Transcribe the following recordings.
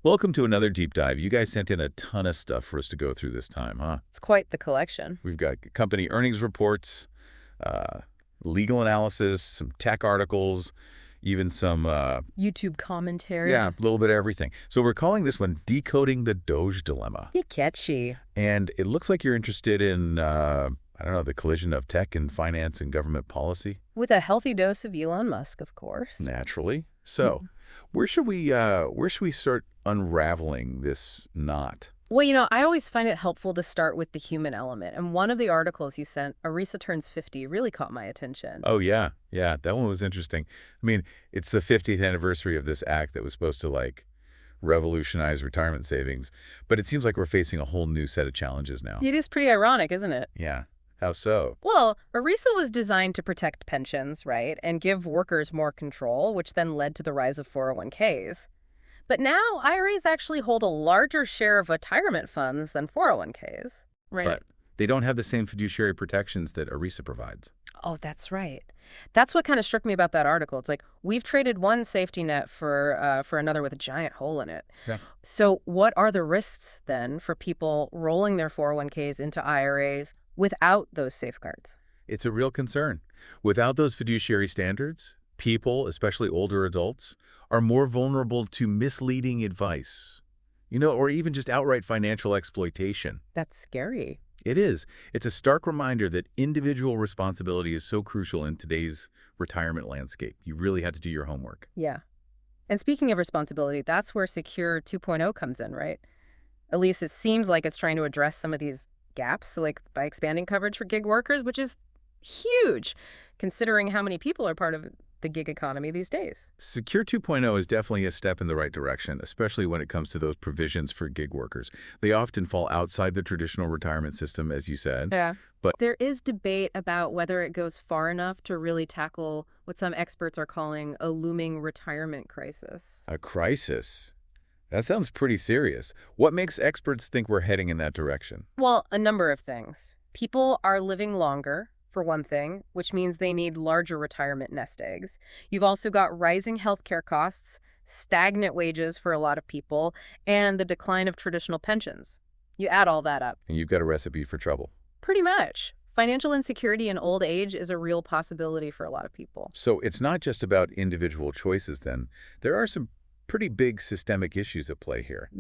Welcome to another deep dive. You guys sent in a ton of stuff for us to go through this time, huh? It's quite the collection. We've got company earnings reports, uh, legal analysis, some tech articles, even some, YouTube commentary. yeah, a little bit of everything. So we're calling this one Decoding the Doge Dilemma. Be catchy. And it looks like you're interested in, I don't know, the collision of tech and finance and government policy. With a healthy dose of Elon Musk, of course. Naturally. So where should we start unraveling this knot? Well, I always find it helpful to start with the human element. And one of the articles you sent, Arisa Turns 50, really caught my attention. Oh, yeah. Yeah, that one was interesting. I mean, it's the 50th anniversary of this act that was supposed to, like, revolutionize retirement savings. But it seems like we're facing a whole new set of challenges now. It is pretty ironic, isn't it? Yeah. How so? Well, Arisa was designed to protect pensions, right, and give workers more control, which then led to the rise of 401ks. But now IRAs actually hold a larger share of retirement funds than 401ks. Right. But they don't have the same fiduciary protections that ERISA provides. Oh, that's right. That's what kind of struck me about that article. It's like we've traded one safety net for another with a giant hole in it. Yeah. So what are the risks then for people rolling their 401ks into IRAs without those safeguards? It's a real concern. Without those fiduciary standards, people, especially older adults, are more vulnerable to misleading advice, or even just outright financial exploitation. That's scary. It is. It's a stark reminder that individual responsibility is so crucial in today's retirement landscape. You really had to do your homework. Yeah. And speaking of responsibility, that's where Secure 2.0 comes in, right? At least it seems like it's trying to address some of these gaps, so like by expanding coverage for gig workers, which is huge, considering how many people are part of the gig economy these days. Secure 2.0 is definitely a step in the right direction, especially when it comes to those provisions for gig workers. They often fall outside the traditional retirement system, as you said. Yeah. But there is debate about whether it goes far enough to really tackle what some experts are calling a looming retirement crisis. a crisis? That sounds pretty serious. What makes experts think we're heading in that direction? Well, a number of things. People are living longer, for one thing, which means they need larger retirement nest eggs. You've also got rising healthcare costs, stagnant wages for a lot of people, and the decline of traditional pensions. You add all that up. And you've got a recipe for trouble. Pretty much. Financial insecurity in old age is a real possibility for a lot of people. So it's not just about individual choices then. There are some pretty big systemic issues at play here.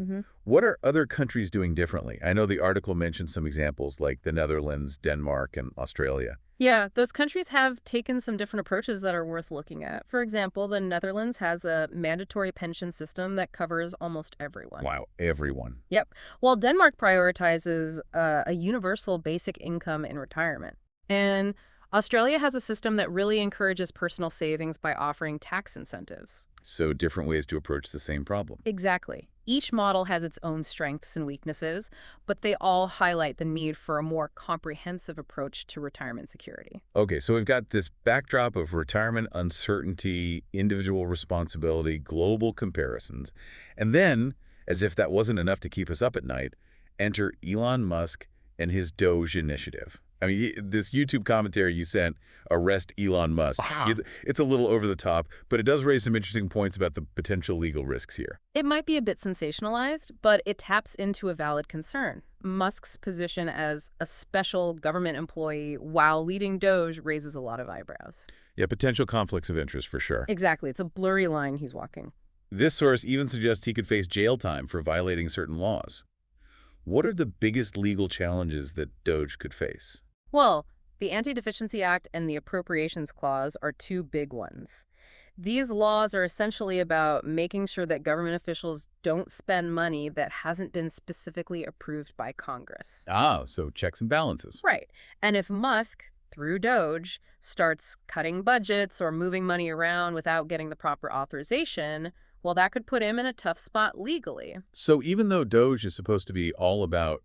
What are other countries doing differently? I know the article mentioned some examples like the Netherlands, Denmark, and Australia. Yeah, those countries have taken some different approaches that are worth looking at. For example, the Netherlands has a mandatory pension system that covers almost everyone. Wow, everyone. Yep. While Denmark prioritizes a universal basic income in retirement. And Australia has a system that really encourages personal savings by offering tax incentives. So different ways to approach the same problem. Exactly. Each model has its own strengths and weaknesses, but they all highlight the need for a more comprehensive approach to retirement security. Okay, so we've got this backdrop of retirement uncertainty, individual responsibility, global comparisons. And then, as if that wasn't enough to keep us up at night, enter Elon Musk and his Doge initiative. I mean, this YouTube commentary you sent, Arrest Elon Musk. Wow. It's a little over the top, but it does raise some interesting points about the potential legal risks here. It might be a bit sensationalized, but it taps into a valid concern. Musk's position as a special government employee while leading Doge raises a lot of eyebrows. Yeah, potential conflicts of interest for sure. Exactly. It's a blurry line he's walking. This source even suggests he could face jail time for violating certain laws. What are the biggest legal challenges that Doge could face? Well, the Anti-Deficiency Act and the Appropriations Clause are two big ones. These laws are essentially about making sure that government officials don't spend money that hasn't been specifically approved by Congress. Ah, so checks and balances. Right. And if Musk, through Doge, starts cutting budgets or moving money around without getting the proper authorization, well, that could put him in a tough spot legally. So even though Doge is supposed to be all about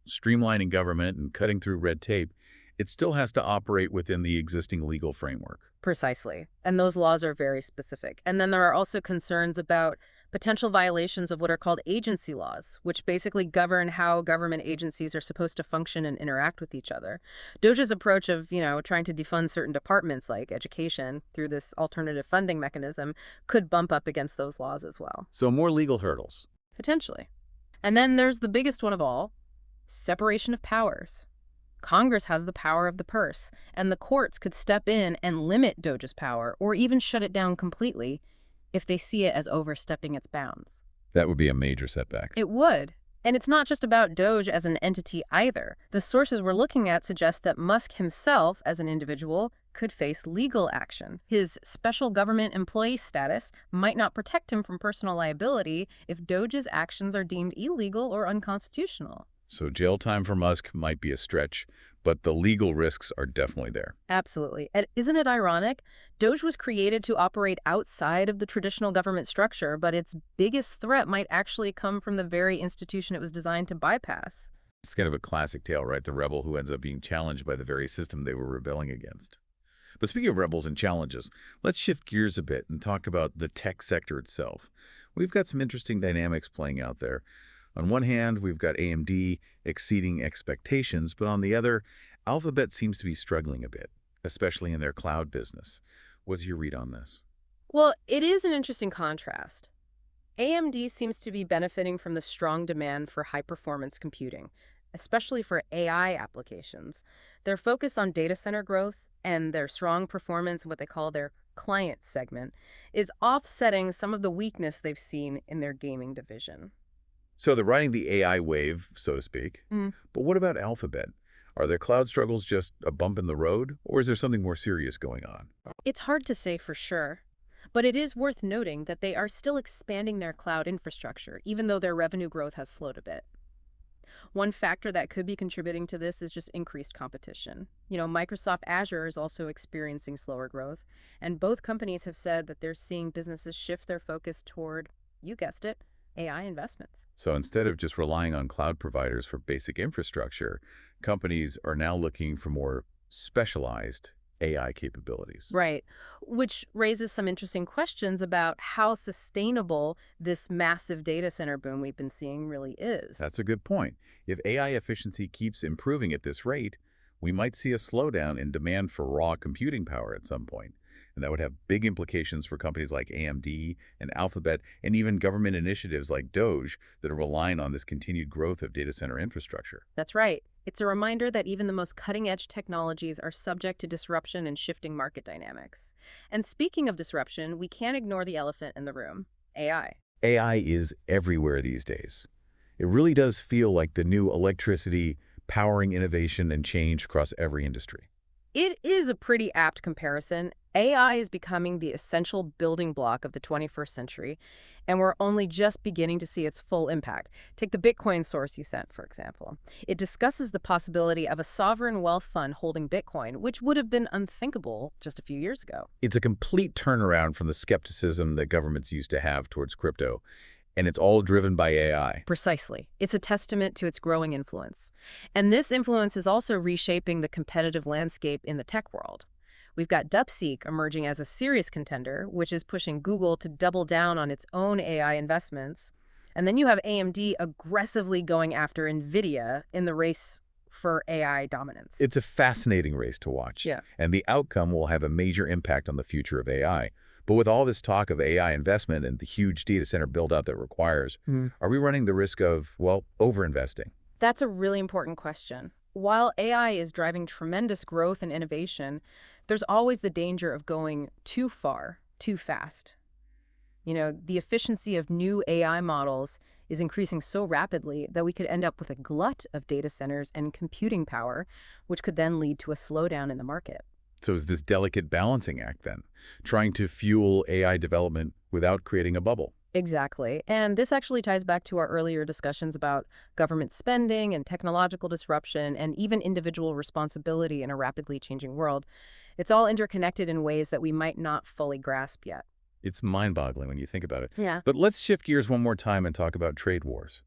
streamlining government and cutting through red tape, it still has to operate within the existing legal framework. Precisely. And those laws are very specific. And then there are also concerns about potential violations of what are called agency laws, which basically govern how government agencies are supposed to function and interact with each other. Doge's approach of, trying to defund certain departments like education through this alternative funding mechanism could bump up against those laws as well. So more legal hurdles. Potentially. And then there's the biggest one of all, separation of powers. Congress has the power of the purse, and the courts could step in and limit Doge's power or even shut it down completely if they see it as overstepping its bounds. That would be a major setback. It would. And it's not just about Doge as an entity either. The sources we're looking at suggest that Musk himself, as an individual, could face legal action. His special government employee status might not protect him from personal liability if Doge's actions are deemed illegal or unconstitutional. So jail time for Musk might be a stretch, but the legal risks are definitely there. Absolutely. And isn't it ironic? Doge was created to operate outside of the traditional government structure, but its biggest threat might actually come from the very institution it was designed to bypass. It's kind of a classic tale, right? The rebel who ends up being challenged by the very system they were rebelling against. But speaking of rebels and challenges, let's shift gears a bit and talk about the tech sector itself. We've got some interesting dynamics playing out there. On one hand, we've got AMD exceeding expectations, but on the other, Alphabet seems to be struggling a bit, especially in their cloud business. What's your read on this? Well, it is an interesting contrast. AMD seems to be benefiting from the strong demand for high-performance computing, especially for AI applications. Their focus on data center growth and their strong performance in what they call their client segment is offsetting some of the weakness they've seen in their gaming division. So they're riding the AI wave, so to speak. But what about Alphabet? Are their cloud struggles just a bump in the road, or is there something more serious going on? It's hard to say for sure, but it is worth noting that they are still expanding their cloud infrastructure, even though their revenue growth has slowed a bit. One factor that could be contributing to this is just increased competition. Microsoft Azure is also experiencing slower growth, and both companies have said that they're seeing businesses shift their focus toward, you guessed it, AI investments. So instead of just relying on cloud providers for basic infrastructure, companies are now looking for more specialized AI capabilities. Right, which raises some interesting questions about how sustainable this massive data center boom we've been seeing really is. That's a good point. If AI efficiency keeps improving at this rate, we might see a slowdown in demand for raw computing power at some point. And that would have big implications for companies like AMD and Alphabet and even government initiatives like Doge that are relying on this continued growth of data center infrastructure. That's right. It's a reminder that even the most cutting-edge technologies are subject to disruption and shifting market dynamics. And speaking of disruption, we can't ignore the elephant in the room, AI. AI is everywhere these days. It really does feel like the new electricity powering innovation and change across every industry. It is a pretty apt comparison. AI is becoming the essential building block of the 21st century, and we're only just beginning to see its full impact. Take the Bitcoin source you sent, for example. It discusses the possibility of a sovereign wealth fund holding Bitcoin, which would have been unthinkable just a few years ago. It's a complete turnaround from the skepticism that governments used to have towards crypto, and it's all driven by AI. Precisely. It's a testament to its growing influence. And this influence is also reshaping the competitive landscape in the tech world. We've got DeepSeek emerging as a serious contender, which is pushing Google to double down on its own AI investments. And then you have AMD aggressively going after NVIDIA in the race for AI dominance. It's a fascinating race to watch. Yeah. And the outcome will have a major impact on the future of AI. But with all this talk of AI investment and the huge data center build-out that requires, are we running the risk of, well, overinvesting? That's a really important question. While AI is driving tremendous growth and innovation, there's always the danger of going too far, too fast. The efficiency of new AI models is increasing so rapidly that we could end up with a glut of data centers and computing power, which could then lead to a slowdown in the market. So is this delicate balancing act then, trying to fuel AI development without creating a bubble? Exactly. And this actually ties back to our earlier discussions about government spending and technological disruption and even individual responsibility in a rapidly changing world. It's all interconnected in ways that we might not fully grasp yet. It's mind-boggling when you think about it. Yeah. But let's shift gears one more time and talk about trade wars.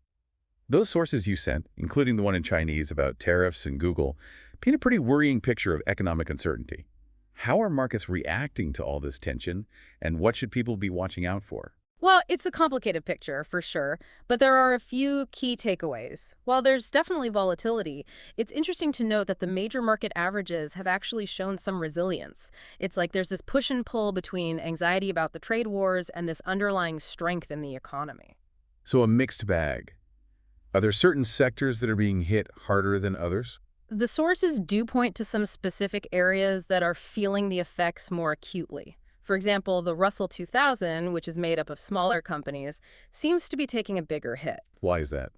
Those sources you sent, including the one in Chinese about tariffs and Google, paint a pretty worrying picture of economic uncertainty. How are markets reacting to all this tension, and what should people be watching out for? Well, it's a complicated picture, for sure, but there are a few key takeaways. While there's definitely volatility, it's interesting to note that the major market averages have actually shown some resilience. It's like there's this push and pull between anxiety about the trade wars and this underlying strength in the economy. So a mixed bag. Are there certain sectors that are being hit harder than others? The sources do point to some specific areas that are feeling the effects more acutely. For example, the Russell 2000, which is made up of smaller companies, seems to be taking a bigger hit. Why is that?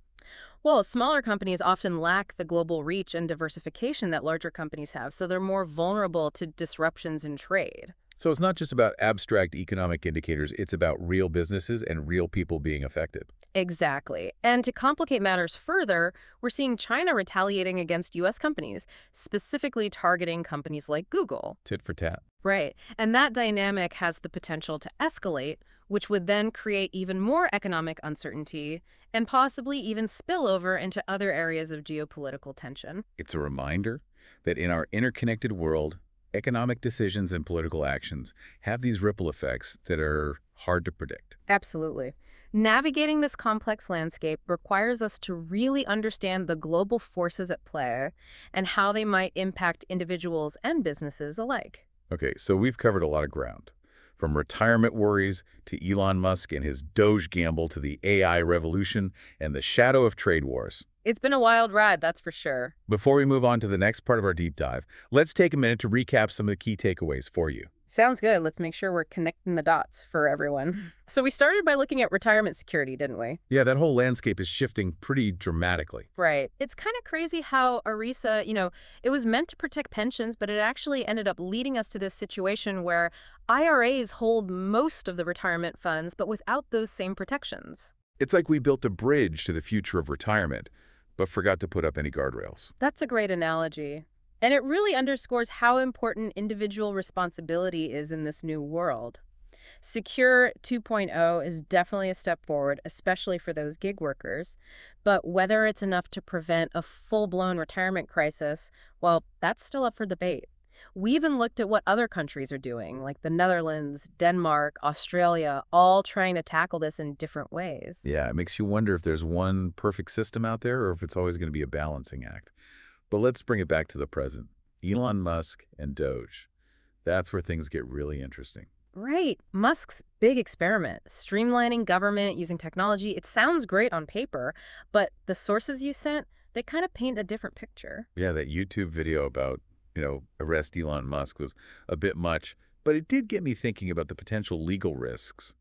Well, smaller companies often lack the global reach and diversification that larger companies have, so they're more vulnerable to disruptions in trade. So it's not just about abstract economic indicators, it's about real businesses and real people being affected. Exactly. And to complicate matters further, we're seeing China retaliating against U.S. companies, specifically targeting companies like Google. Tit for tat. Right. And that dynamic has the potential to escalate, which would then create even more economic uncertainty and possibly even spill over into other areas of geopolitical tension. It's a reminder that in our interconnected world, economic decisions and political actions have these ripple effects that are hard to predict. Absolutely. Navigating this complex landscape requires us to really understand the global forces at play and how they might impact individuals and businesses alike. Okay, so we've covered a lot of ground. From retirement worries to Elon Musk and his Doge gamble to the AI revolution and the shadow of trade wars. It's been a wild ride, that's for sure. Before we move on to the next part of our deep dive, let's take a minute to recap some of the key takeaways for you. Sounds good. Let's make sure we're connecting the dots for everyone. So we started by looking at retirement security, didn't we? Yeah, that whole landscape is shifting pretty dramatically. Right. It's kind of crazy how ERISA, it was meant to protect pensions, but it actually ended up leading us to this situation where IRAs hold most of the retirement funds, but without those same protections. It's like we built a bridge to the future of retirement, but forgot to put up any guardrails. That's a great analogy. And it really underscores how important individual responsibility is in this new world. Secure 2.0 is definitely a step forward, especially for those gig workers. But whether it's enough to prevent a full-blown retirement crisis, well, that's still up for debate. We even looked at what other countries are doing, like the Netherlands, Denmark, Australia, all trying to tackle this in different ways. Yeah, it makes you wonder if there's one perfect system out there or if it's always going to be a balancing act. But let's bring it back to the present. Elon Musk and Doge. That's where things get really interesting. Right. Musk's big experiment, streamlining government using technology, it sounds great on paper, but the sources you sent, they kind of paint a different picture. Yeah, that YouTube video about, arrest Elon Musk was a bit much, but it did get me thinking about the potential legal risks.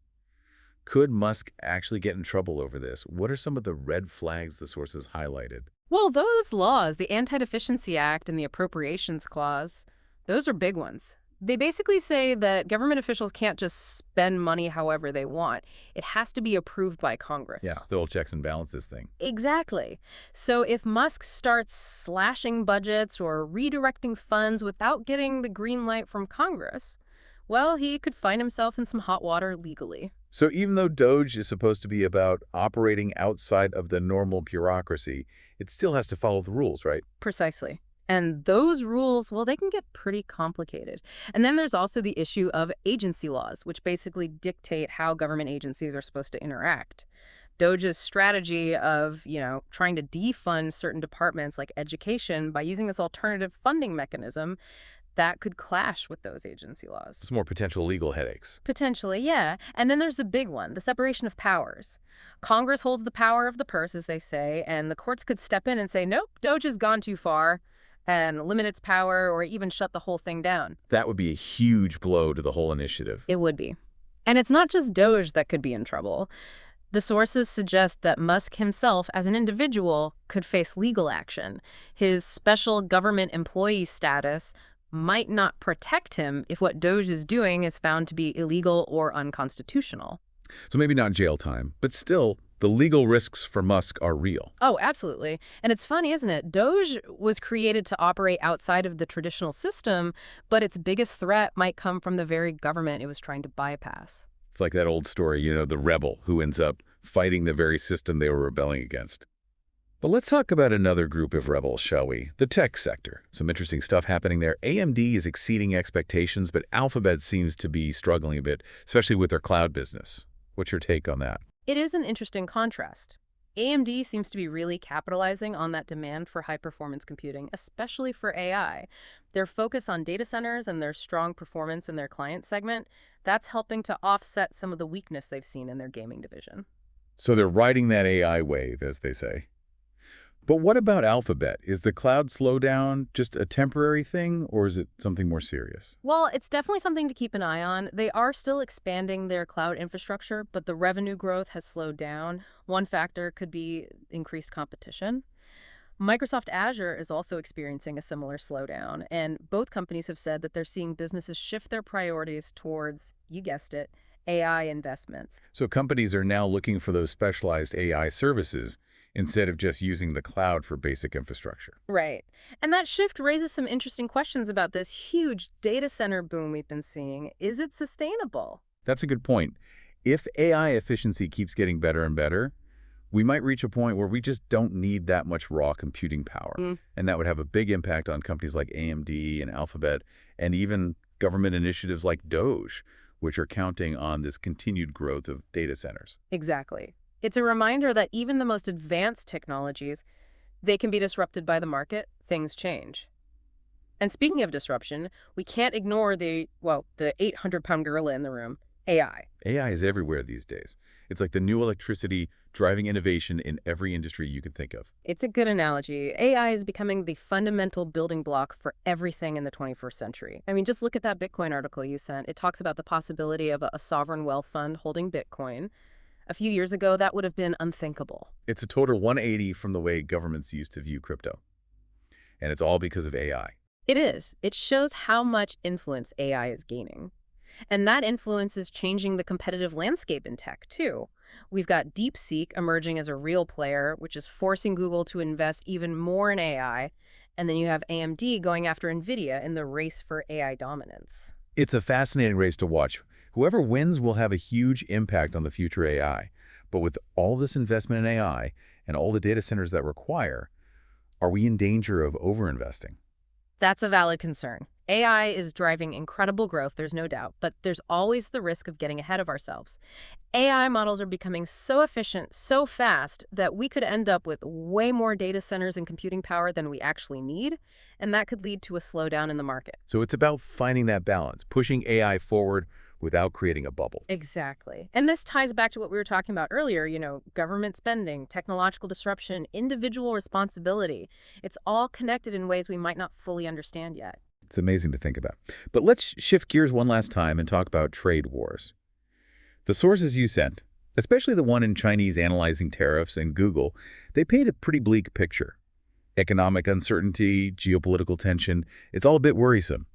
Could Musk actually get in trouble over this? What are some of the red flags the sources highlighted? Well, those laws, the Anti-Deficiency Act and the Appropriations Clause, those are big ones. They basically say that government officials can't just spend money however they want. It has to be approved by Congress. Yeah, the whole checks and balances thing. Exactly. So if Musk starts slashing budgets or redirecting funds without getting the green light from Congress, well, he could find himself in some hot water legally. So even though Doge is supposed to be about operating outside of the normal bureaucracy, it still has to follow the rules, right? Precisely. And those rules, well, they can get pretty complicated. And then there's also the issue of agency laws, which basically dictate how government agencies are supposed to interact. Doge's strategy of, trying to defund certain departments like education by using this alternative funding mechanism, that could clash with those agency laws. Some more potential legal headaches. Potentially, yeah. And then there's the big one, the separation of powers. Congress holds the power of the purse, as they say, and the courts could step in and say, nope, Doge has gone too far, and limit its power or even shut the whole thing down. That would be a huge blow to the whole initiative. It would be. And it's not just Doge that could be in trouble. The sources suggest that Musk himself, as an individual, could face legal action. His special government employee status might not protect him if what Doge is doing is found to be illegal or unconstitutional. So maybe not jail time, but still, the legal risks for Musk are real. Oh, absolutely. And it's funny, isn't it? Doge was created to operate outside of the traditional system, but its biggest threat might come from the very government it was trying to bypass. It's like that old story, the rebel who ends up fighting the very system they were rebelling against. But let's talk about another group of rebels, shall we? The tech sector. Some interesting stuff happening there. AMD is exceeding expectations, but Alphabet seems to be struggling a bit, especially with their cloud business. What's your take on that? It is an interesting contrast. AMD seems to be really capitalizing on that demand for high-performance computing, especially for AI. Their focus on data centers and their strong performance in their client segment, that's helping to offset some of the weakness they've seen in their gaming division. So they're riding that AI wave, as they say. But what about Alphabet? Is the cloud slowdown just a temporary thing, or is it something more serious? Well, it's definitely something to keep an eye on. They are still expanding their cloud infrastructure, but the revenue growth has slowed down. One factor could be increased competition. Microsoft Azure is also experiencing a similar slowdown, and both companies have said that they're seeing businesses shift their priorities towards, you guessed it, AI investments. So companies are now looking for those specialized AI services instead of just using the cloud for basic infrastructure. Right. And that shift raises some interesting questions about this huge data center boom we've been seeing. Is it sustainable? That's a good point. If AI efficiency keeps getting better and better, we might reach a point where we just don't need that much raw computing power. Mm, And that would have a big impact on companies like AMD and Alphabet, and even government initiatives like Doge, which are counting on this continued growth of data centers. exactly. It's a reminder that even the most advanced technologies, they can be disrupted by the market. Things change. And speaking of disruption, we can't ignore the 800-pound gorilla in the room, AI. AI is everywhere these days. It's like the new electricity driving innovation in every industry you can think of. It's a good analogy. AI is becoming the fundamental building block for everything in the 21st century. I mean, just look at that Bitcoin article you sent. It talks about the possibility of a sovereign wealth fund holding Bitcoin. A few years ago, that would have been unthinkable. It's a total 180 from the way governments used to view crypto. And it's all because of AI. It is. It shows how much influence AI is gaining. And that influence is changing the competitive landscape in tech, too. We've got DeepSeek emerging as a real player, which is forcing Google to invest even more in AI. And then you have AMD going after NVIDIA in the race for AI dominance. It's a fascinating race to watch. Whoever wins will have a huge impact on the future AI. But with all this investment in AI and all the data centers that require, are we in danger of overinvesting? That's a valid concern. AI is driving incredible growth, there's no doubt, but there's always the risk of getting ahead of ourselves. AI models are becoming so efficient, so fast, that we could end up with way more data centers and computing power than we actually need, and that could lead to a slowdown in the market. So it's about finding that balance, pushing AI forward without creating a bubble. Exactly. And this ties back to what we were talking about earlier, government spending, technological disruption, individual responsibility. It's all connected in ways we might not fully understand yet. It's amazing to think about. But let's shift gears one last time and talk about trade wars. The sources you sent, especially the one in Chinese analyzing tariffs and Google, they paint a pretty bleak picture. Economic uncertainty, geopolitical tension, it's all a bit worrisome.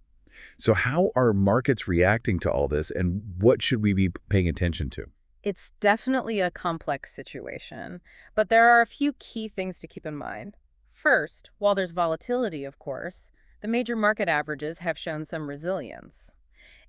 So how are markets reacting to all this, and what should we be paying attention to? It's definitely a complex situation, but there are a few key things to keep in mind. First, while there's volatility, of course, the major market averages have shown some resilience.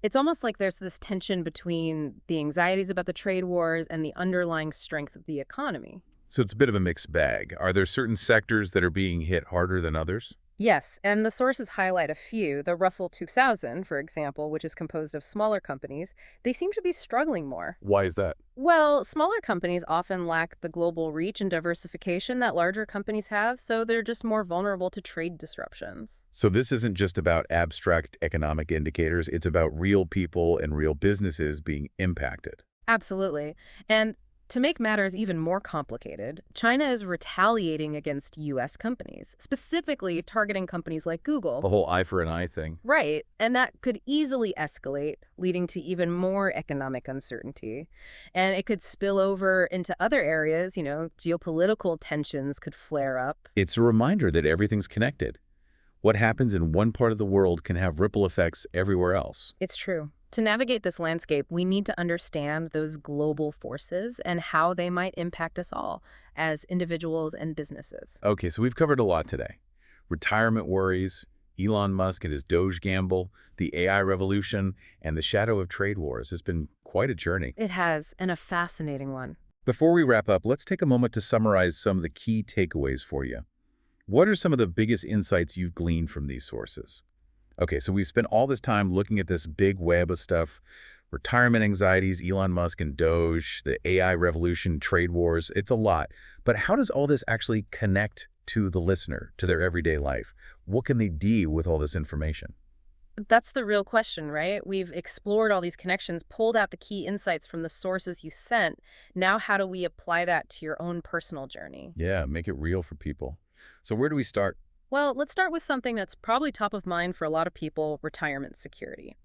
It's almost like there's this tension between the anxieties about the trade wars and the underlying strength of the economy. So it's a bit of a mixed bag. Are there certain sectors that are being hit harder than others? Yes, and the sources highlight a few. The Russell 2000, for example, which is composed of smaller companies, they seem to be struggling more. Why is that? Well, smaller companies often lack the global reach and diversification that larger companies have, so they're just more vulnerable to trade disruptions. So this isn't just about abstract economic indicators, it's about real people and real businesses being impacted. Absolutely. And to make matters even more complicated, China is retaliating against U.S. companies, specifically targeting companies like Google. The whole eye for an eye thing. Right, and that could easily escalate, leading to even more economic uncertainty. And it could spill over into other areas, geopolitical tensions could flare up. It's a reminder that everything's connected. What happens in one part of the world can have ripple effects everywhere else. It's true. To navigate this landscape, we need to understand those global forces and how they might impact us all as individuals and businesses. Okay, so we've covered a lot today. Retirement worries, Elon Musk and his Doge gamble, the AI revolution, and the shadow of trade wars has been quite a journey. It has, and a fascinating one. Before we wrap up, let's take a moment to summarize some of the key takeaways for you. What are some of the biggest insights you've gleaned from these sources? Okay, so we've spent all this time looking at this big web of stuff, retirement anxieties, Elon Musk and Doge, the AI revolution, trade wars. It's a lot. But how does all this actually connect to the listener, to their everyday life? What can they do with all this information? That's the real question, right? We've explored all these connections, pulled out the key insights from the sources you sent. Now, how do we apply that to your own personal journey? Yeah, make it real for people. So where do we start? Well, let's start with something that's probably top of mind for a lot of people: retirement security.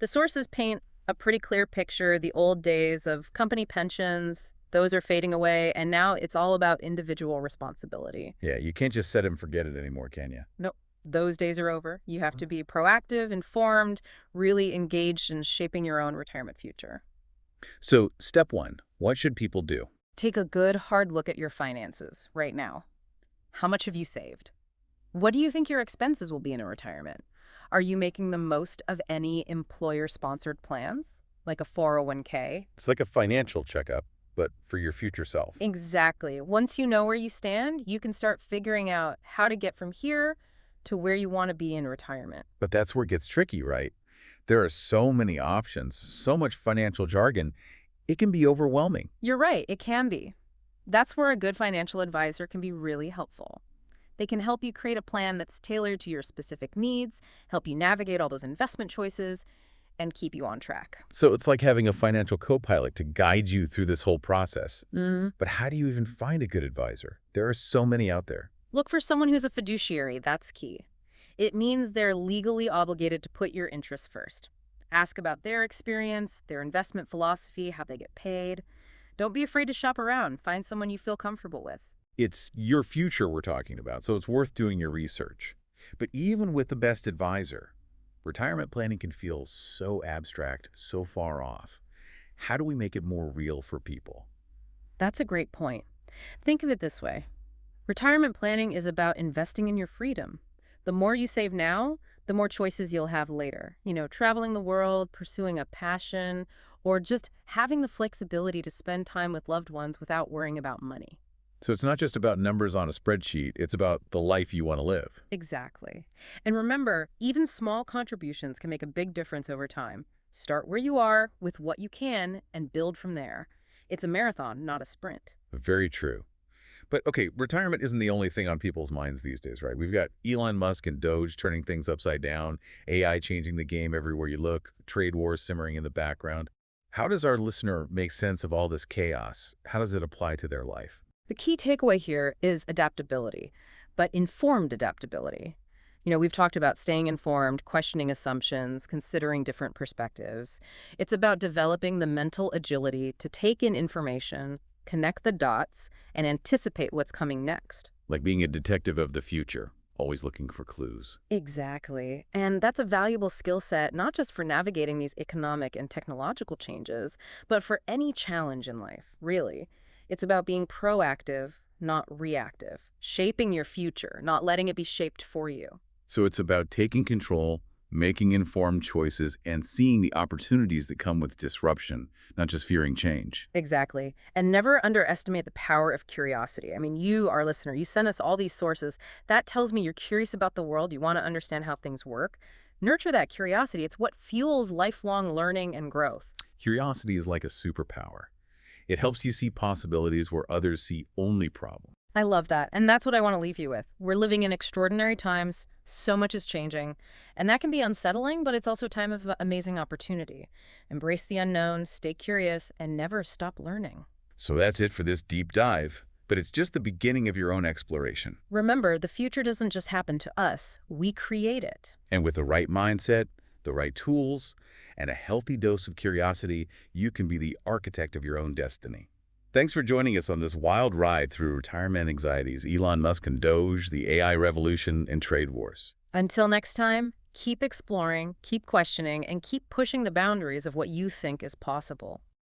The sources paint a pretty clear picture. The old days of company pensions, those are fading away, and now it's all about individual responsibility. Yeah, you can't just set it and forget it anymore, can you? Nope, those days are over. You have to be proactive, informed, really engaged in shaping your own retirement future. So step one, what should people do? Take a good, hard look at your finances right now. How much have you saved? What do you think your expenses will be in a retirement? Are you making the most of any employer-sponsored plans, like a 401k? It's like a financial checkup, but for your future self. Exactly. Once you know where you stand, you can start figuring out how to get from here to where you want to be in retirement. But that's where it gets tricky, right? There are so many options, so much financial jargon, it can be overwhelming. You're right, it can be. That's where a good financial advisor can be really helpful. They can help you create a plan that's tailored to your specific needs, help you navigate all those investment choices, and keep you on track. So it's like having a financial co-pilot to guide you through this whole process. Mm. But how do you even find a good advisor? There are so many out there. Look for someone who's a fiduciary, that's key. It means they're legally obligated to put your interests first. Ask about their experience, their investment philosophy, how they get paid. Don't be afraid to shop around. Find someone you feel comfortable with. It's your future we're talking about, so it's worth doing your research. But even with the best advisor, retirement planning can feel so abstract, so far off. How do we make it more real for people? That's a great point. Think of it this way. Retirement planning is about investing in your freedom. The more you save now, the more choices you'll have later. Traveling the world, pursuing a passion, or just having the flexibility to spend time with loved ones without worrying about money. So it's not just about numbers on a spreadsheet, it's about the life you want to live. Exactly. And remember, even small contributions can make a big difference over time. Start where you are with what you can and build from there. It's a marathon, not a sprint. Very true. But okay, retirement isn't the only thing on people's minds these days, right? We've got Elon Musk and Doge turning things upside down, AI changing the game everywhere you look, trade wars simmering in the background. How does our listener make sense of all this chaos? How does it apply to their life? The key takeaway here is adaptability, but informed adaptability. We've talked about staying informed, questioning assumptions, considering different perspectives. It's about developing the mental agility to take in information, connect the dots, and anticipate what's coming next. Like being a detective of the future, always looking for clues. Exactly. And that's a valuable skill set, not just for navigating these economic and technological changes, but for any challenge in life, really. It's about being proactive, not reactive, shaping your future, not letting it be shaped for you. So it's about taking control, making informed choices, and seeing the opportunities that come with disruption, not just fearing change. Exactly. And never underestimate the power of curiosity. I mean, you, our listener, you send us all these sources. That tells me you're curious about the world. You want to understand how things work. Nurture that curiosity. It's what fuels lifelong learning and growth. Curiosity is like a superpower. It helps you see possibilities where others see only problems. I love that. And that's what I want to leave you with. We're living in extraordinary times. So much is changing. And that can be unsettling, but it's also a time of amazing opportunity. Embrace the unknown, stay curious, and never stop learning. So that's it for this deep dive, but it's just the beginning of your own exploration. Remember, the future doesn't just happen to us. We create it. And with the right mindset, the right tools, and a healthy dose of curiosity, you can be the architect of your own destiny. Thanks for joining us on this wild ride through retirement anxieties, Elon Musk and Doge, the AI revolution, and trade wars. Until next time, keep exploring, keep questioning, and keep pushing the boundaries of what you think is possible.